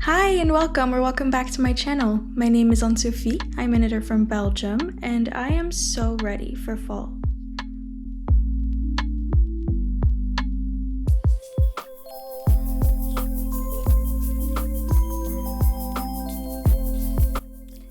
Hi and welcome back to my channel. My name is Anne-Sophie, I'm a knitter from Belgium, and I am so ready for fall.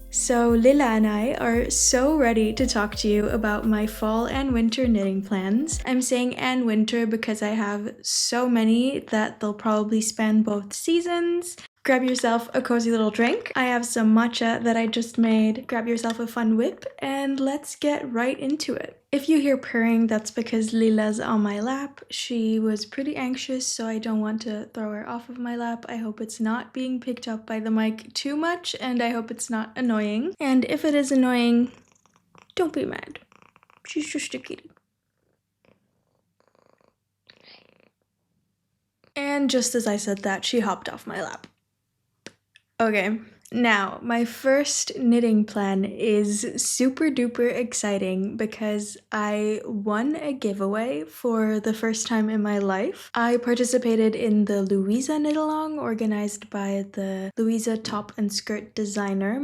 So Lila and I are so ready to talk to you about my fall and winter knitting plans. I'm saying and winter because I have so many that they'll probably span both seasons. Grab yourself a cozy little drink. I have some matcha that I just made. Grab yourself a fun whip and let's get right into it. If you hear purring, that's because Lila's on my lap. She was pretty anxious, so I don't want to throw her off of my lap. I hope it's not being picked up by the mic too much, and I hope it's not annoying. And if it is annoying, don't be mad. She's just a kitty. And just as I said that, she hopped off my lap. Okay, now my first knitting plan is super duper exciting because I won a giveaway for the first time in my life. I participated in the Louisa knit-along organized by the Louisa top and skirt designer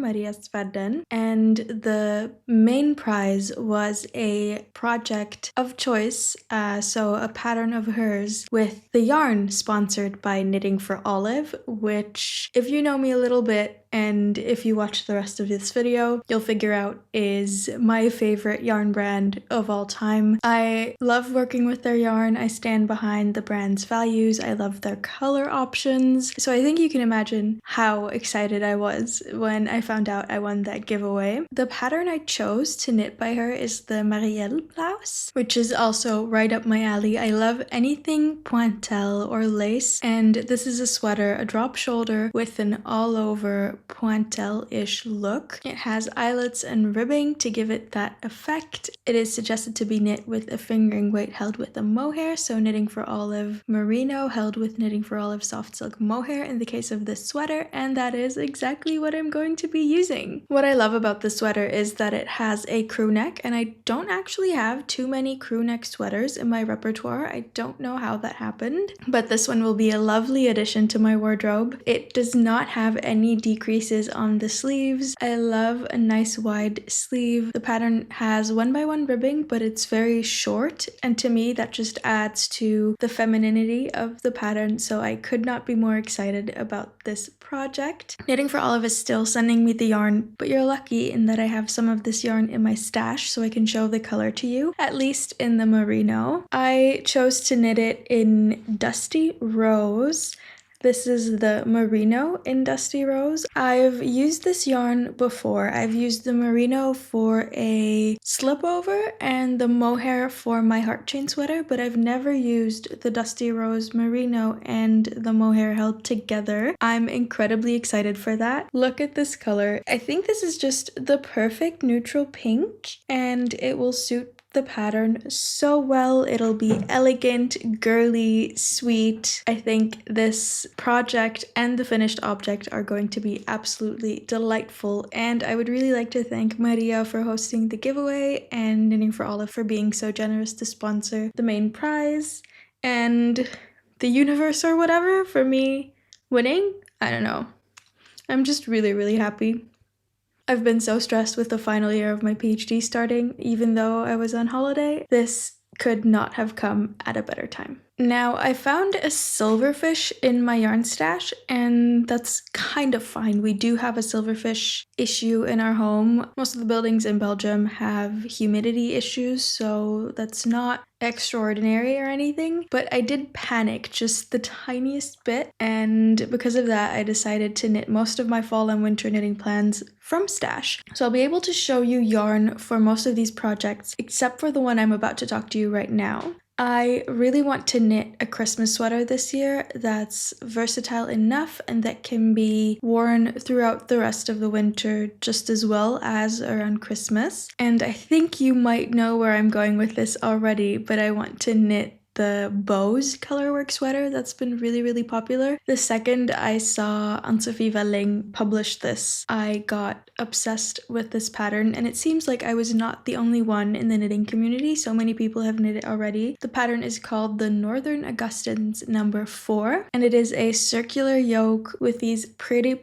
verden, and the main prize was a project of choice, so a pattern of hers with the yarn sponsored by Knitting for Olive, which, if you know me a little bit and if you watch the rest of this video, you'll figure out is my favorite yarn brand of all time. I love working with their yarn. I stand behind the brand's values. I love their color options. So I think you can imagine how excited I was when I found out I won that giveaway. The pattern I chose to knit by her is the MARIELLE blouse, which is also right up my alley. I love anything pointelle or lace, and this is a sweater, a drop shoulder with an all over pointelle-ish look. It has eyelets and ribbing to give it that effect. It is suggested to be knit with a fingering weight held with a mohair, so Knitting for Olive merino held with Knitting for Olive soft silk mohair in the case of this sweater, and that is exactly what I'm going to be using. What I love about the sweater is that it has a crew neck, and I don't actually have too many crew neck sweaters in my repertoire. I don't know how that happened, but this one will be a lovely addition to my wardrobe. It does not have any decreases on the sleeves. I love a nice wide sleeve. The pattern has 1x1 ribbing, but it's very short, and to me that just adds to the femininity of the pattern, so I could not be more excited about this project. Knitting for Olive is still sending me the yarn, but you're lucky in that I have some of this yarn in my stash so I can show the color to you, at least in the merino. I chose to knit it in Dusty Rose. This is the merino in Dusty Rose. I've used this yarn before. I've used the merino for a slip over and the mohair for my heart chain sweater, but I've never used the Dusty Rose merino and the mohair held together. I'm incredibly excited for that. Look at this color. I think this is just the perfect neutral pink, and it will suit the pattern so well. It'll be elegant, girly, sweet. I think this project and the finished object are going to be absolutely delightful, and I would really like to thank Maria for hosting the giveaway and Knitting for Olive for being so generous to sponsor the main prize, and the universe or whatever for me winning. I don't know. I'm just really happy. I've been so stressed with the final year of my PhD starting, even though I was on holiday. This could not have come at a better time. Now, I found a silverfish in my yarn stash, and that's kind of fine. We do have a silverfish issue in our home. Most of the buildings in Belgium have humidity issues, so that's not extraordinary or anything, but I did panic just the tiniest bit, and because of that I decided to knit most of my fall and winter knitting plans from stash. So I'll be able to show you yarn for most of these projects except for the one I'm about to talk to you right now. I really want to knit a Christmas sweater this year that's versatile enough and that can be worn throughout the rest of the winter just as well as around Christmas. And I think you might know where I'm going with this already, but I want to knit the bows colorwork sweater that's been really popular. The second I saw Anne-Sophie Welling publish this, I got obsessed with this pattern, and it seems like I was not the only one in the knitting community. So many people have knit it already. The pattern is called the Northern Augustins No.4, and it is a circular yoke with these pretty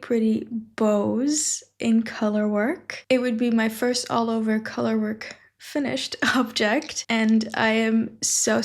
bows in colorwork. It would be my first all over colorwork finished object, and I am so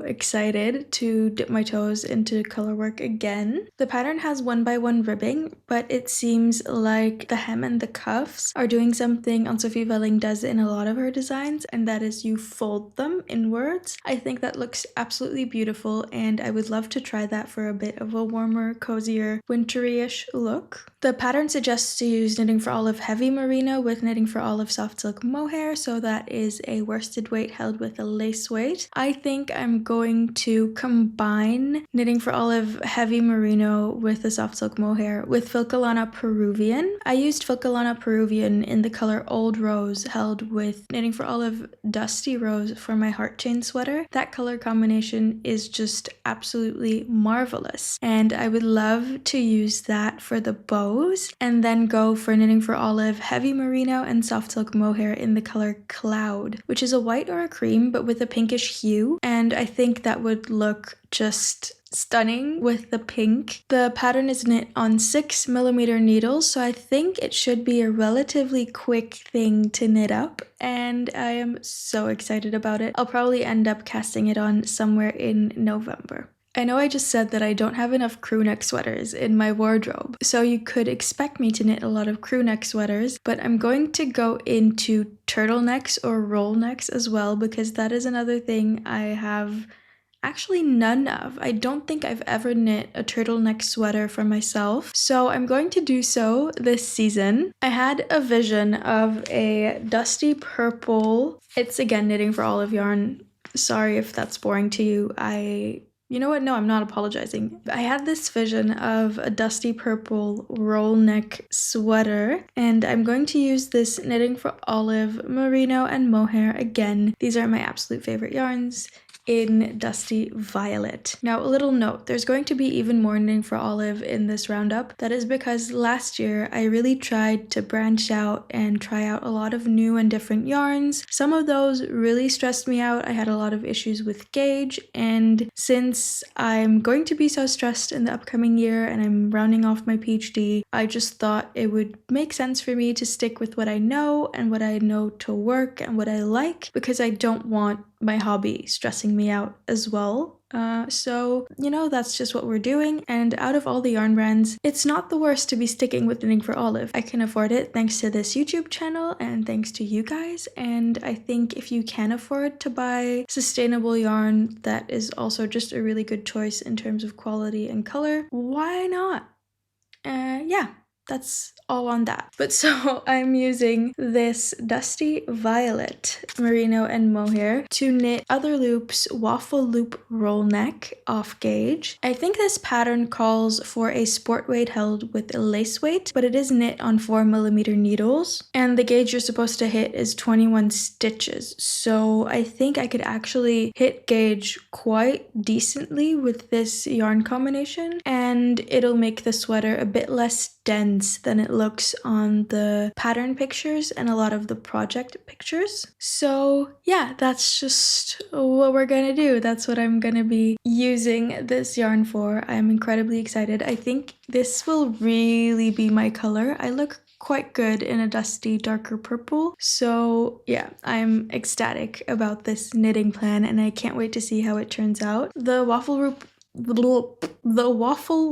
excited to dip my toes into colorwork again. The pattern has 1x1 ribbing, but it seems like the hem and the cuffs are doing something Anne-Sophie Welling does in a lot of her designs, and that is you fold them inwards. I think that looks absolutely beautiful, and I would love to try that for a bit of a warmer, cozier, wintry-ish look. The pattern suggests to use Knitting for Olive heavy merino with Knitting for Olive soft silk mohair, so that is a worsted weight held with a lace weight. I think I'm going to combine Knitting for Olive heavy merino with the soft silk mohair with Filcolana Peruvian. I used Filcolana Peruvian in the color Old Rose held with Knitting for Olive Dusty Rose for my heart chain sweater. That color combination is just absolutely marvelous, and I would love to use that for the bows and then go for Knitting for Olive heavy merino and soft silk mohair in the color Cloud, which is a white or a cream but with a pinkish hue, and I think that would look just stunning with the pink. The pattern is knit on 6mm needles, so I think it should be a relatively quick thing to knit up, and I am so excited about it. I'll probably end up casting it on somewhere in November. I know I just said that I don't have enough crew neck sweaters in my wardrobe, so you could expect me to knit a lot of crew neck sweaters, but I'm going to go into turtlenecks or roll necks as well, because that is another thing I have actually none of. I don't think I've ever knit a turtleneck sweater for myself, so I'm going to do so this season. I had a vision of a dusty purple, it's again Knitting for Olive yarn. Sorry if that's boring to you. You know what? No, I'm not apologizing. I had this vision of a dusty purple roll neck sweater, and I'm going to use this Knitting for Olive merino and mohair again. These are my absolute favorite yarns in Dusty Violet. Now, a little note, there's going to be even more Knitting for Olive in this roundup. That is because last year I really tried to branch out and try out a lot of new and different yarns. Some of those really stressed me out. I had a lot of issues with gauge, and since I'm going to be so stressed in the upcoming year and I'm rounding off my PhD, I just thought it would make sense for me to stick with what I know and what I know to work and what I like, because I don't want my hobby stressing me out as well. So, you know, that's just what we're doing, and out of all the yarn brands, it's not the worst to be sticking with Knitting for Olive. I can afford it thanks to this YouTube channel and thanks to you guys, and I think if you can afford to buy sustainable yarn that is also just a really good choice in terms of quality and color, why not? Yeah. That's all on that. But so I'm using this Dusty Violet merino and mohair to knit Other Loop's waffle loop roll neck off gauge. I think this pattern calls for a sport weight held with a lace weight, but it is knit on 4mm needles, and the gauge you're supposed to hit is 21 stitches. So I think I could actually hit gauge quite decently with this yarn combination, and it'll make the sweater a bit less dense than it looks on the pattern pictures and a lot of the project pictures. So yeah, that's just what we're gonna do. That's what I'm gonna be using this yarn for. I'm incredibly excited. I think this will really be my color. I look quite good in a dusty darker purple, so yeah, I'm ecstatic about this knitting plan and I can't wait to see how it turns out. The waffle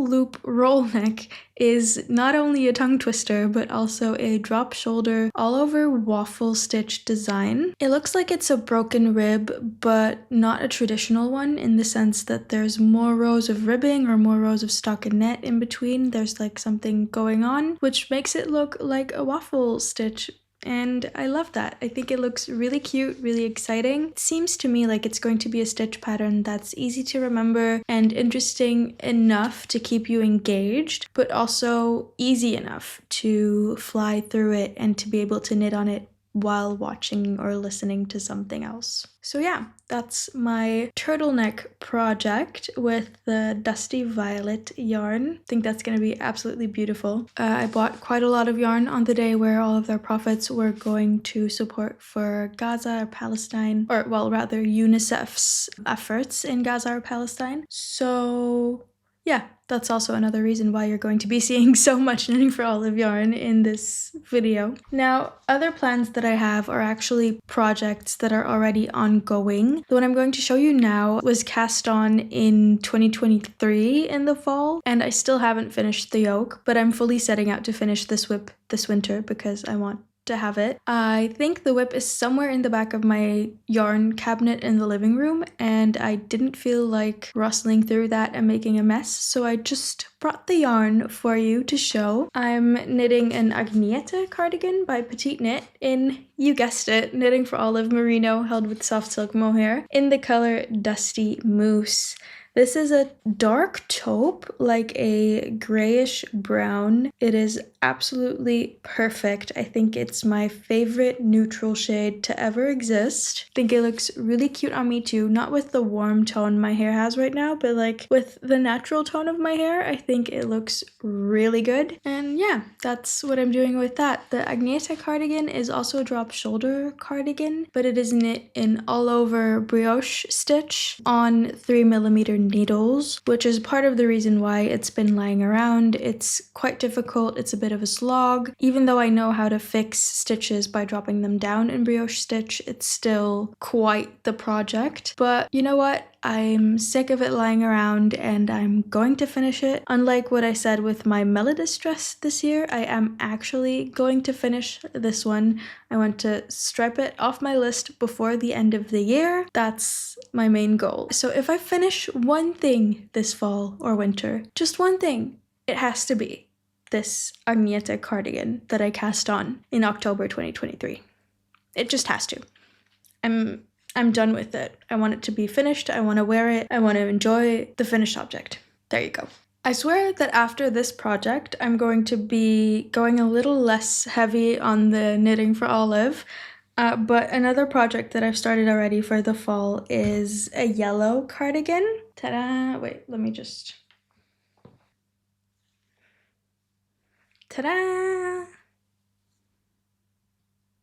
loop roll neck is not only a tongue twister but also a drop shoulder all over waffle stitch design. It looks like it's a broken rib, but not a traditional one in the sense that there's more rows of ribbing or more rows of stockinette in between. There's like something going on, which makes it look like a waffle stitch. And I love that. I think it looks really cute, really exciting. It seems to me like it's going to be a stitch pattern that's easy to remember and interesting enough to keep you engaged, but also easy enough to fly through it and to be able to knit on it while watching or listening to something else. So yeah, that's my turtleneck project with the Dusty Violet yarn. I think that's going to be absolutely beautiful. I bought quite a lot of yarn on the day where all of their profits were going to support for Gaza or Palestine, or well, rather UNICEF's efforts in Gaza or Palestine. So yeah, that's also another reason why you're going to be seeing so much Knitting for Olive yarn in this video. Now, other plans that I have are actually projects that are already ongoing. The one I'm going to show you now was cast on in 2023 in the fall, and I still haven't finished the yoke, but I'm fully setting out to finish this whip this winter because I want to have it. I think the whip is somewhere in the back of my yarn cabinet in the living room, and I didn't feel like rustling through that and making a mess, so I just brought the yarn for you to show. I'm knitting an Agnete cardigan by petiteknit in, you guessed it, Knitting for Olive merino held with soft silk mohair in the color Dusty Moose. This is a dark taupe, like a grayish brown. It is absolutely perfect. I think it's my favorite neutral shade to ever exist. I think it looks really cute on me too, not with the warm tone my hair has right now, but like with the natural tone of my hair, I think it looks really good. And yeah, that's what I'm doing with that. The Agnete cardigan is also a drop shoulder cardigan, but it is knit in all over brioche stitch on 3mm needles, which is part of the reason why it's been lying around. It's quite difficult, it's a bit of a slog. Even though I know how to fix stitches by dropping them down in brioche stitch, it's still quite the project. But you know what? I'm sick of it lying around and I'm going to finish it. Unlike what I said with my Melodist dress this year, I am actually going to finish this one. I want to stripe it off my list before the end of the year. That's my main goal. So if I finish one thing this fall or winter, just one thing, it has to be this Agnete cardigan that I cast on in October 2023. It just has to. I'm done with it. I want it to be finished. I want to wear it. I want to enjoy the finished object. There you go. I swear that after this project, I'm going to be going a little less heavy on the Knitting for Olive. But another project that I've started already for the fall is a yellow cardigan. Ta-da! Wait, let me just... Ta-da!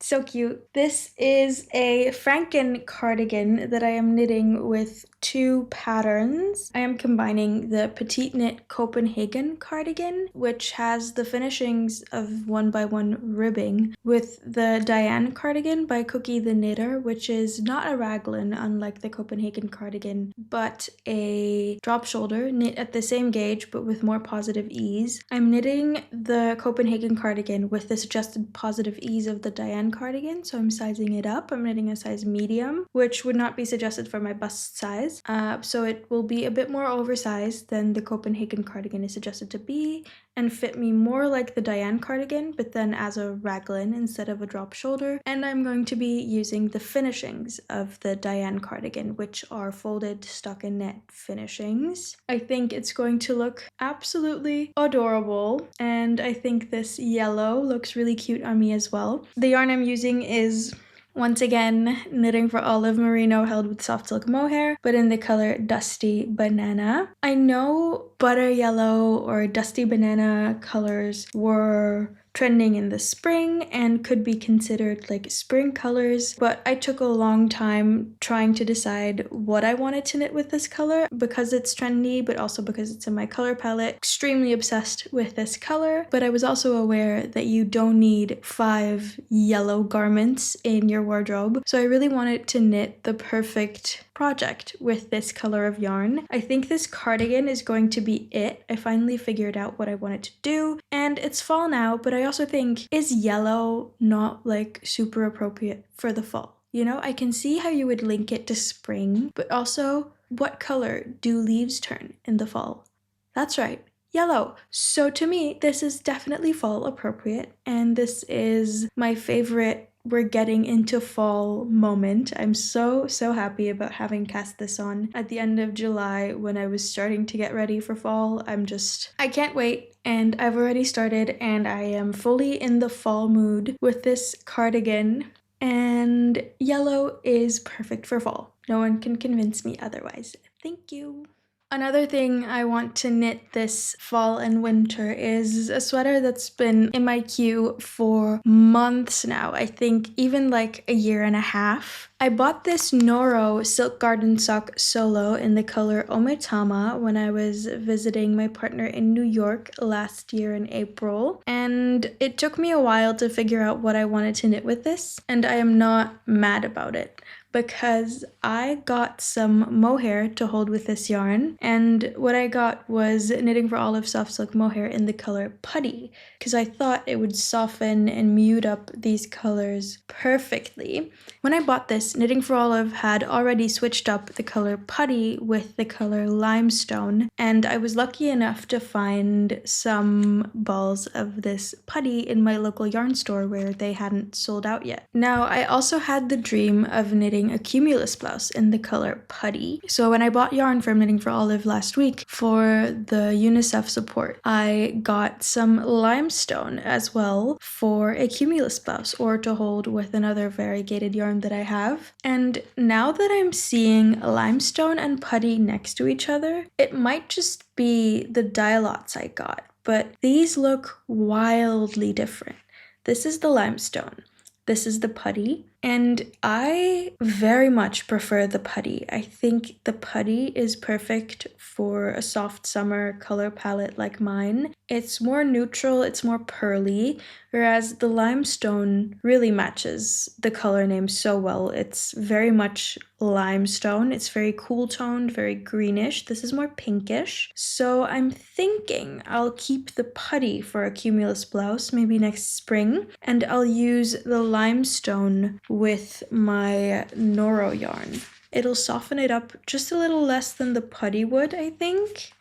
So cute. This is a Franken cardigan that I am knitting with two patterns. I am combining the petiteknit Copenhagen cardigan, which has the finishings of 1x1 ribbing, with the Diane cardigan by Cookie the Knitter, which is not a raglan unlike the Copenhagen cardigan, but a drop shoulder knit at the same gauge but with more positive ease. I'm knitting the Copenhagen cardigan with the suggested positive ease of the Diane cardigan, so I'm sizing it up. I'm knitting a size medium, which would not be suggested for my bust size. So it will be a bit more oversized than the Copenhagen cardigan is suggested to be and fit me more like the Diane cardigan, but then as a raglan instead of a drop shoulder. And I'm going to be using the finishings of the Diane cardigan, which are folded stockinette finishings. I think it's going to look absolutely adorable, and I think this yellow looks really cute on me as well. The yarn I'm using is, once again, Knitting for Olive merino held with soft silk mohair, but in the color Dusty Banana. I know butter yellow or dusty banana colors were trending in the spring and could be considered like spring colors, but I took a long time trying to decide what I wanted to knit with this color because it's trendy, but also because it's in my color palette. Extremely obsessed with this color, but I was also aware that you don't need 5 yellow garments in your wardrobe, so I really wanted to knit the perfect project with this color of yarn. I think this cardigan is going to be it. I finally figured out what I wanted to do, and it's fall now, but I also think, is yellow not like super appropriate for the fall? You know, I can see how you would link it to spring, but also, what color do leaves turn in the fall? That's right, yellow. So to me, this is definitely fall appropriate, and this is my favorite we're getting into fall moment. I'm so happy about having cast this on at the end of July when I was starting to get ready for fall. I can't wait, and I've already started, and I am fully in the fall mood with this cardigan. and yellow is perfect for fall. No one can convince me otherwise. Thank you. Another thing I want to knit this fall and winter is a sweater that's been in my queue for months now. I think even like a year and a half. I bought this Noro Silk Garden Sock Solo in the color Ometama when I was visiting my partner in New York last year in April. And it took me a while to figure out what I wanted to knit with this, and I am not mad about it, because I got some mohair to hold with this yarn, and what I got was Knitting for Olive Soft Silk Mohair in the color Putty, because I thought it would soften and mute up these colors perfectly. When I bought this, Knitting for Olive had already switched up the color Putty with the color Limestone, and I was lucky enough to find some balls of this Putty in my local yarn store where they hadn't sold out yet. Now, I also had the dream of knitting a cumulus blouse in the color Putty. So when I bought yarn from Knitting for Olive last week for the UNICEF support, I got some limestone as well for a cumulus blouse, or to hold with another variegated yarn that I have. And now that I'm seeing limestone and Putty next to each other, it might just be the dye lots I got, but these look wildly different. This is the limestone. This is the Putty, and I very much prefer the Putty. I think the Putty is perfect for a soft summer color palette like mine. It's more neutral, it's more pearly, whereas the limestone really matches the color name so well. It's very much limestone. It's very cool toned, very greenish. This is more pinkish. So I'm thinking I'll keep the Putty for a cumulus blouse, maybe next spring, and I'll use the limestone with my Noro yarn. It'll soften it up just a little less than the Putty would, I think.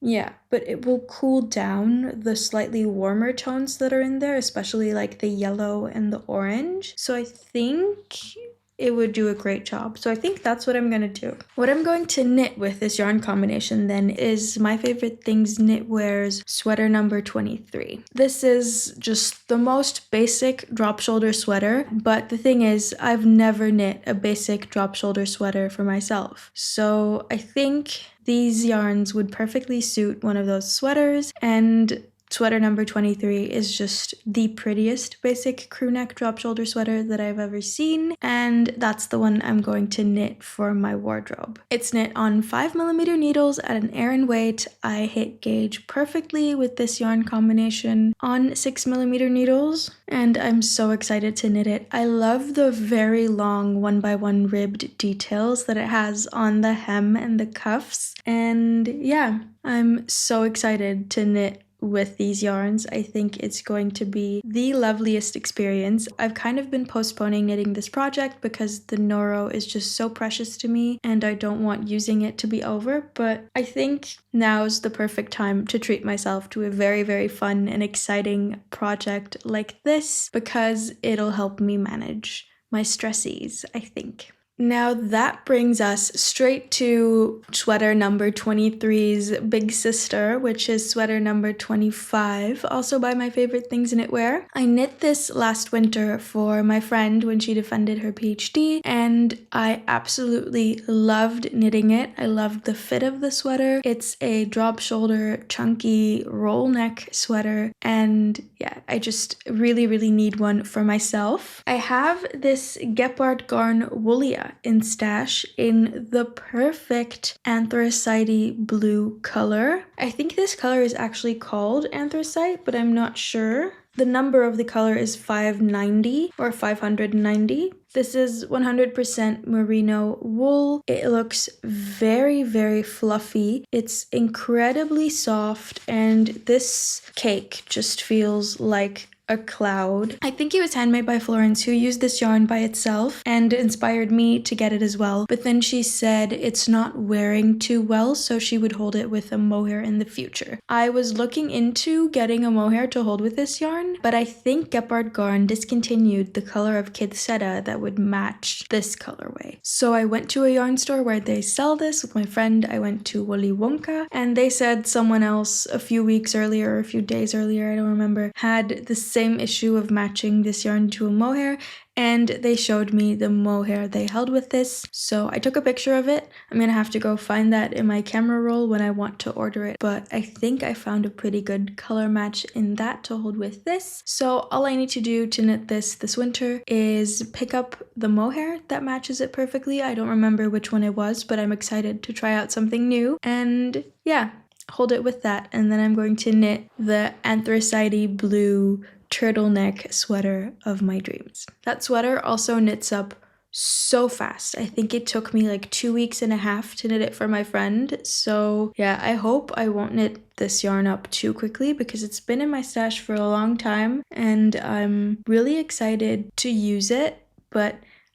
Yeah, but it will cool down the slightly warmer tones that are in there, especially like the yellow and the orange. So I think it would do a great job. So I think that's what I'm gonna do. What I'm going to knit with this yarn combination then is My Favorite Things Knitwear's sweater number 23. This is just the most basic drop shoulder sweater, but the thing is, I've never knit a basic drop shoulder sweater for myself. So I think these yarns would perfectly suit one of those sweaters, and sweater number 23 is just the prettiest basic crew neck drop shoulder sweater that I've ever seen, and that's the one I'm going to knit for my wardrobe. It's knit on 5mm needles at an Aran weight. I hit gauge perfectly with this yarn combination on 6mm needles, and I'm so excited to knit it. I love the very long 1x1 ribbed details that it has on the hem and the cuffs, and yeah, I'm so excited to knit with these yarns. I think it's going to be the loveliest experience. I've kind of been postponing knitting this project because the Noro is just so precious to me and I don't want using it to be over, but I think now's the perfect time to treat myself to a very, very fun and exciting project like this, because it'll help me manage my stressies, I think. Now that brings us straight to sweater number 23's big sister, which is sweater number 25, also by My Favorite Things Knitwear. I knit this last winter for my friend when she defended her PhD, and I absolutely loved knitting it. I loved the fit of the sweater. It's a drop shoulder, chunky roll neck sweater, and yeah, I just really, really need one for myself. I have this Gepard Garn Woolia in stash in the perfect anthracite blue color. I think this color is actually called anthracite, but I'm not sure. The number of the color is 590 or 590. This is 100% merino wool. It looks very, very fluffy. It's incredibly soft, and this cake just feels like a cloud. I think it was handmade by Florence, who used this yarn by itself and inspired me to get it as well. But then she said it's not wearing too well, so she would hold it with a mohair in the future. I was looking into getting a mohair to hold with this yarn, but I think Gepard Garn discontinued the color of Kithsetta that would match this colorway. So I went to a yarn store where they sell this with my friend. I went to Woolly Wonka, and they said someone else a few weeks earlier, or a few days earlier, I don't remember, had the same issue of matching this yarn to a mohair, and they showed me the mohair they held with this, so I took a picture of it. I'm gonna have to go find that in my camera roll when I want to order it, but I think I found a pretty good color match in that to hold with this. So all I need to do to knit this winter is pick up the mohair that matches it perfectly. I don't remember which one it was, but I'm excited to try out something new, and yeah, hold it with that. And then I'm going to knit the anthracite blue turtleneck sweater of my dreams. That sweater also knits up so fast. I think it took me like 2.5 weeks to knit it for my friend. So yeah, I hope I won't knit this yarn up too quickly because it's been in my stash for a long time and I'm really excited to use it, but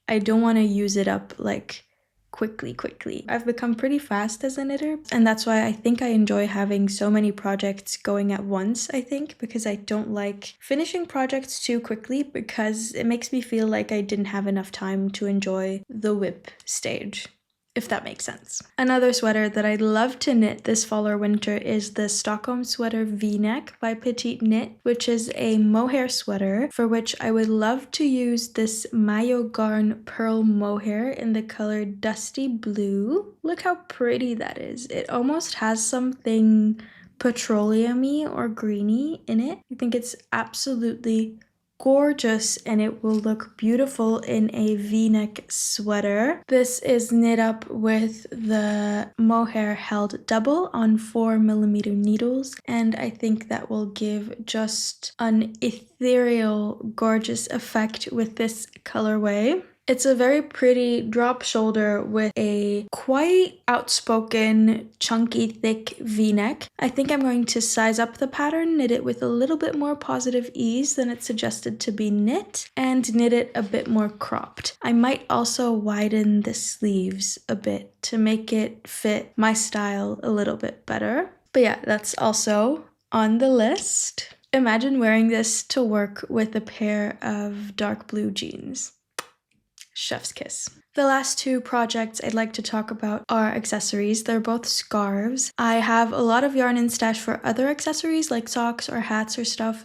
I don't want to use it up like quickly. I've become pretty fast as a knitter, and that's why I think I enjoy having so many projects going at once, I think, because I don't like finishing projects too quickly because it makes me feel like I didn't have enough time to enjoy the whip stage, if that makes sense. Another sweater that I'd love to knit this fall or winter is the Stockholm Sweater V-neck by petiteknit, which is a mohair sweater for which I would love to use this Mayo Garn pearl mohair in the color Dusty Blue. Look how pretty that is. It almost has something petroleum-y or greeny in it. I think it's absolutely gorgeous and it will look beautiful in a V-neck sweater. This is knit up with the mohair held double on 4mm needles, and I think that will give just an ethereal, gorgeous effect with this colorway. It's a very pretty drop shoulder with a quite outspoken, chunky, thick V-neck. I think I'm going to size up the pattern, knit it with a little bit more positive ease than it's suggested to be knit, and knit it a bit more cropped. I might also widen the sleeves a bit to make it fit my style a little bit better. But yeah, that's also on the list. Imagine wearing this to work with a pair of dark blue jeans. Chef's kiss. The last two projects I'd like to talk about are accessories. They're both scarves. I have a lot of yarn in stash for other accessories like socks or hats or stuff,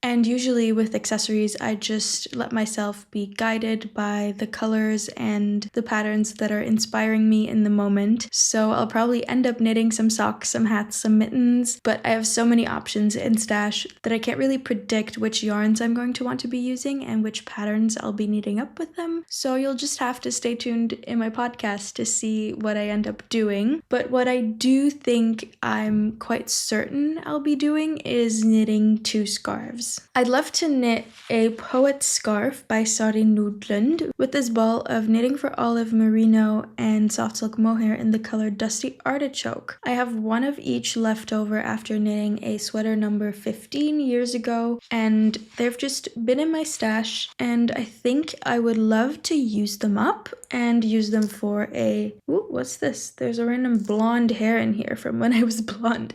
and usually with accessories I just let myself be guided by the colors and the patterns that are inspiring me in the moment. So I'll probably end up knitting some socks, some hats, some mittens, but I have so many options in stash that I can't really predict which yarns I'm going to want to be using and which patterns I'll be knitting up with them. So you'll just have to stay tuned in my podcast to see what I end up doing. But what I do think I'm quite certain I'll be doing is knitting 2 scarves. I'd love to knit a poet scarf by Sari Nordlund with this ball of knitting for olive, merino, and soft silk mohair in the color Dusty Artichoke. I have one of each left over after knitting a sweater number 15 years ago, and they've just been in my stash, and I think I would love to use them up and use them for a... Ooh, what's this? There's a random blonde hair in here from when I was blonde.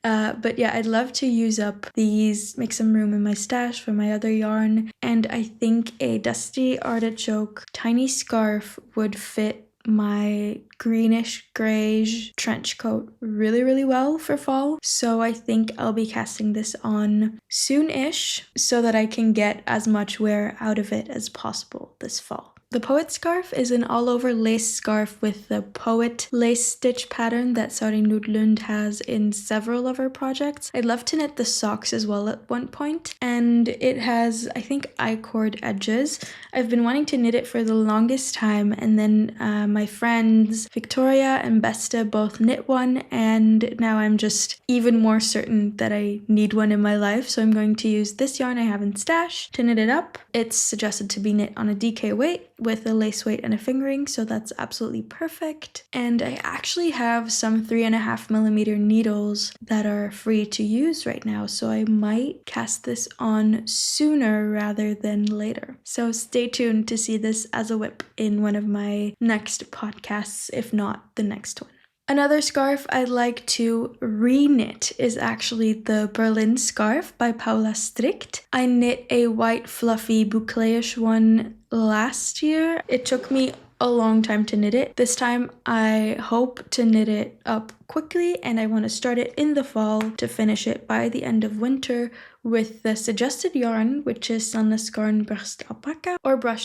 But yeah, I'd love to use up these, make some room in my stash for my other yarn, and I think a Dusty Artichoke tiny scarf would fit my greenish grayish trench coat really well for fall. So I think I'll be casting this on soon-ish so that I can get as much wear out of it as possible this fall. The Poet scarf is an all-over lace scarf with the Poet lace stitch pattern that Sari Nordlund has in several of her projects. I'd love to knit the socks as well at one point, and it has, I think, I-cord edges. I've been wanting to knit it for the longest time, and then my friends Victoria and Besta both knit one, and now I'm just even more certain that I need one in my life, so I'm going to use this yarn I have in stash to knit it up. It's suggested to be knit on a DK weight with a lace weight and a fingering, so that's absolutely perfect. And I actually have some 3.5mm needles that are free to use right now, so I might cast this on sooner rather than later. So stay tuned to see this as a whip in one of my next podcasts, if not the next one. Another scarf I'd like to re-knit is actually the Berlin scarf by paulastrickt. I knit a white fluffy boucle-ish one last year. It took me a long time to knit it. This time I hope to knit it up quickly, and I want to start it in the fall to finish it by the end of winter with the suggested yarn, which is Sandnesgarn brushed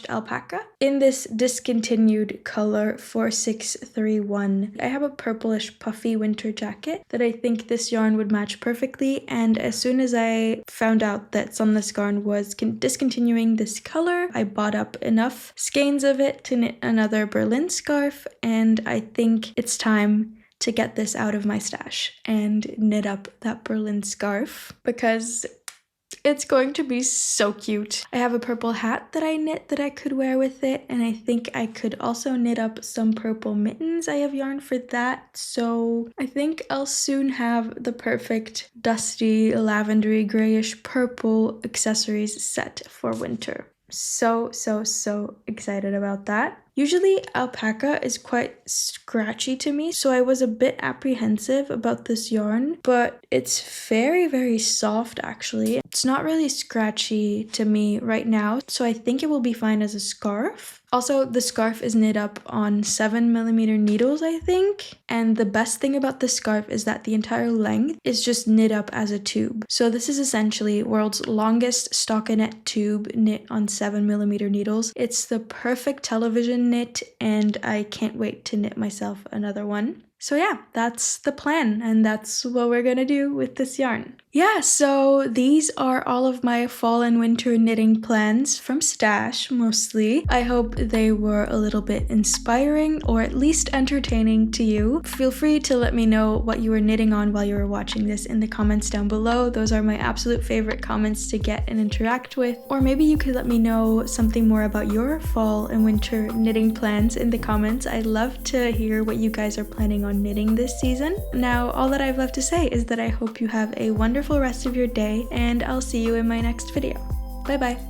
alpaca, in this discontinued color 4631. I have a purplish puffy winter jacket that I think this yarn would match perfectly, and as soon as I found out that Sandnesgarn was discontinuing this color, I bought up enough skeins of it to knit another Berlin scarf, and I think it's time to get this out of my stash and knit up that Berlin scarf because it's going to be so cute. I have a purple hat that I knit that I could wear with it, and I think I could also knit up some purple mittens. I have yarn for that, so I think I'll soon have the perfect dusty, lavendery, grayish purple accessories set for winter. So excited about that. Usually alpaca is quite scratchy to me, so I was a bit apprehensive about this yarn, but it's very soft actually. It's not really scratchy to me right now, so I think it will be fine as a scarf. Also, the scarf is knit up on 7mm needles, I think, and the best thing about this scarf is that the entire length is just knit up as a tube. So this is essentially world's longest stockinette tube knit on 7mm needles. It's the perfect television knit, and I can't wait to knit myself another one. So yeah, that's the plan, and that's what we're gonna do with this yarn. Yeah, so these are all of my fall and winter knitting plans from Stash, mostly. I hope they were a little bit inspiring or at least entertaining to you. Feel free to let me know what you were knitting on while you were watching this in the comments down below. Those are my absolute favorite comments to get and interact with. Or maybe you could let me know something more about your fall and winter knitting plans in the comments. I'd love to hear what you guys are planning on knitting this season. Now, all that I've left to say is that I hope you have a wonderful rest of your day, and I'll see you in my next video. Bye bye!